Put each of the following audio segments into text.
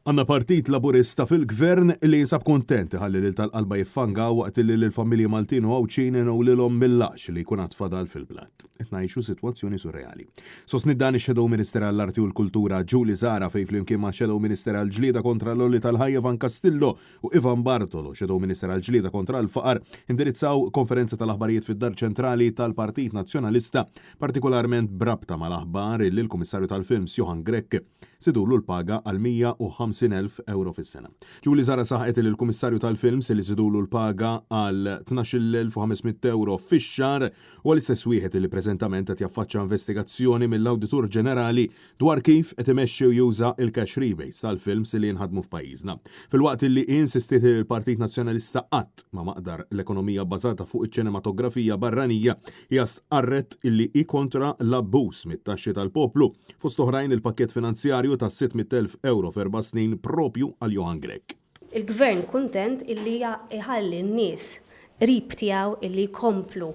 Għanna Partit Laburista fil-Gvern li jinsab kontenti ħalli li tal-qalba jiffanga waqt li l-familji Maltin u Għawċin u l-om mill-lax li jkun għatfadal fil-blat. Etnajxu situazzjoni surreali. Sosni dan ix-Shadow Minister għall-Arti u l-Kultura Ġuli Zara fej flimkien ma' Shadow Minister għall-ġlieda kontra l-olli tal-ħajja Van Castillo u Ivan Bartolo, Shadow Minister għall-ġlieda kontra l-faqar, indirizzaw konferenza tal-aħbarijiet fid-Dar ċentrali tal-Partit Nazzjonalista, partikolarment brabta mal-aħbar li l-Kummissarju tal-Films Johan Grek sidulu l-paga għal 150,000 euro fis-sena. Ġuli Zara saħqet li l-Kummissarju tal-Films li sidulu l-paga għal 12,500 euro fix-xar u l-istess wieħed li preżentament qed jaffaċċa investigazzjoni mill-Awditur Ġenerali dwar kif qed imexxi u juża il-cash rebates tal-films li jinħadmu f'pajjiżna. Filwaqt li insistiet il-Partit Nazzjonalista qatt ma maqdar l-ekonomija bbażata fuq iċ-ċinematografija barranija hija stqarret illi hi kontra l-abbuż mit-taxxi tal-poplu fost oħrajn il-pakkett finanzjarju ta' 600,000 euro f'4 snin propju għal Johan Grek. Il-Gvern kuntent illi iħalli n-nies qrib tiegħu illi jkomplu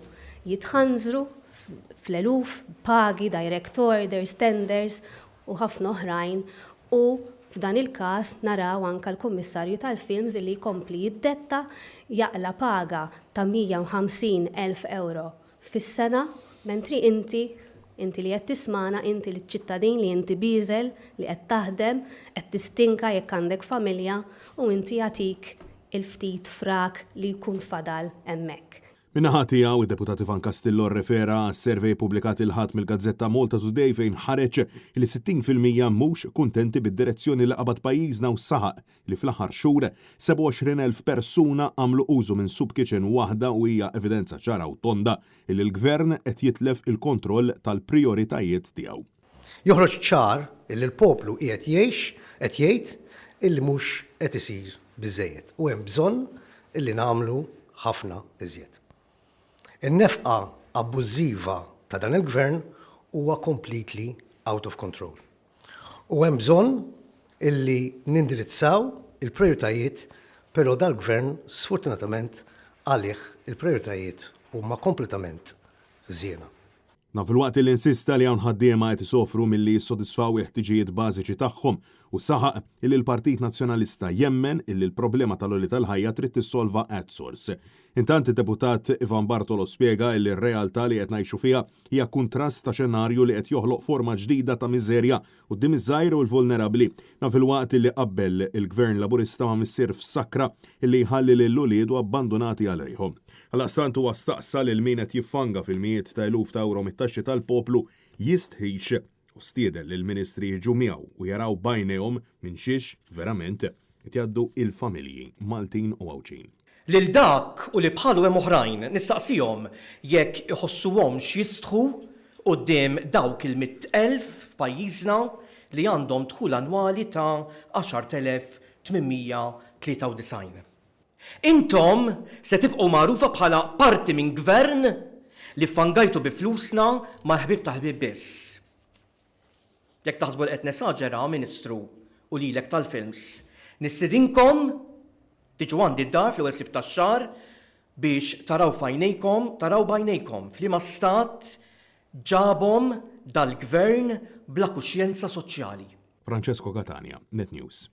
jitħanżru fl-eluf, pagi, direct orders, tenders u ħafna oħrajn u f'dan il-każ naraw anke l-Kummissarju tal-Films illi jkompli jiddetta jaqla paga ta' 150,000 euro fis-sena mentri inti li qed tismana, inti li ċittadin li inti biżel li qed taħdem, qed tistinka jekk għandek familja u inti jagħtik il-ftit frak li jkun fadal hemmhekk. Min-naħa tiegħu id-Deputat Van Castillo rrefera għas-servej pubblikat il-ħadd mill-Gazzetta Malta Today fejn ħareġ li 60% mhux kuntenti bid-direzzjoni li qabad pajjiżna u saħaq li fl-aħħar xhur 27,000 persuna għamlu użu minn sub kitchen waħda u hija evidenza ċara u tonda li l-Gvern qed jitlef il-kontroll tal-prijoritajiet tiegħu. Joħroġ ċar li l-poplu qiegħed jgħid illi mhux qed isir biżżejjed u hemm bżonn illi nagħmlu ħafna iżjed. In-nefqa abbużiva ta' dan il-Gvern huwa completely out of control. U hemm bżonn illi nindirizzaw il-prijoritajiet, però dal-Gvern sfortunatament għalih il-prijoritajiet huma kompletament żiena. Fil-waqt li insista li hawn ħaddiema qed isofru milli jissodisfaw il-ħtiġijiet bażiċi tagħhom u saħaq illi l-Partit Nazzjonalista jemmen illi l-problema tal-olli tal-ħajja trid tissolva at source. Intant id-Deputat Ivan Bartolo spjega illi r-realtà li qed ngħixu fiha hija kuntrast ta' xenarju li qed joħloq forma ġdida ta' miżerja quddiem iż-żgħir u l-vulnerabbli. Fil-waqt li qabbel il-Gvern Laburista ma missier f'sakra illi jħalli lill-uliedu abbandonati għal rejhom. Għal-astant huwa staqsa lil min qed jiffanga fil-mijiet ta' eluf ta' euro mit-taxxi tal-poplu jistħix u stiedel lill-Ministri jiġu miegħu u jaraw bajnejhom minn xiex verament qed jgħaddu il-familji Maltin u Għawċin. Lil dak u li bħalu hemm oħrajn nistaqsihom jekk iħossuhomx jistħu quddiem dawk il-100,000 f'pajjiżna li għandhom dħul annwali ta' 10,893. Intom se tibqgħu magħrufa bħala parti minn gvern li ffangajtu bi flusna mal-ħbib ta' ħbib biss. Jekk taħsbu qed nesaġera, Ministru u lilek tal-Films, nistidinkom tiġu għandi d-dar fl-ewwel sib tax-xahar biex taraw bajnejkom f'liema stat ġabhom dal-Gvern bla kuxjenza soċjali. Francesco Catania, Net News.